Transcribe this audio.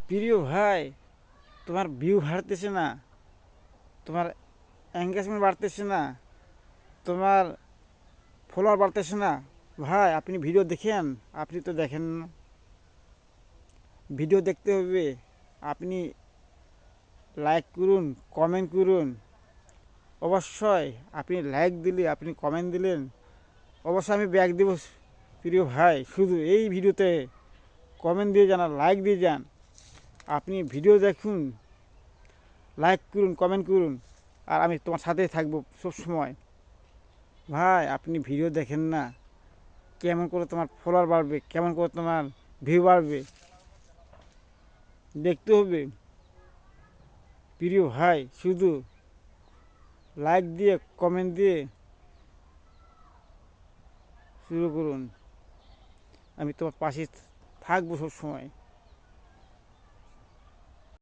প্রিয় ভাই, তোমার ভিউ বাড়তেছে না, তোমার এঙ্গেজমেন্ট বাড়তেছে না, তোমার ফলোয়ার বাড়তেছে না। ভাই, আপনি ভিডিও দেখেন, আপনি তো দেখেন না। ভিডিও দেখতে হবে, আপনি লাইক করুন, কমেন্ট করুন। অবশ্যই আপনি লাইক দিলে, আপনি কমেন্ট দিলেন, অবশ্যই আমি ব্যাক দেব। প্রিয় ভাই, শুধু এই ভিডিওতে কমেন্ট দিয়ে যান আর লাইক দিয়ে যান। আপনি ভিডিও দেখুন, লাইক করুন, কমেন্ট করুন, আর আমি তোমার সাথেই থাকবো সব সময়। ভাই, আপনি ভিডিও দেখেন না, কেমন করে তোমার ফলোয়ার বাড়বে, কেমন করে তোমার ভিউ বাড়বে, দেখতে হবে। প্রিয় ভাই, শুধু লাইক দিয়ে, কমেন্ট দিয়ে শুরু করুন। আমি তোমার পাশে থাকবো সব সময়।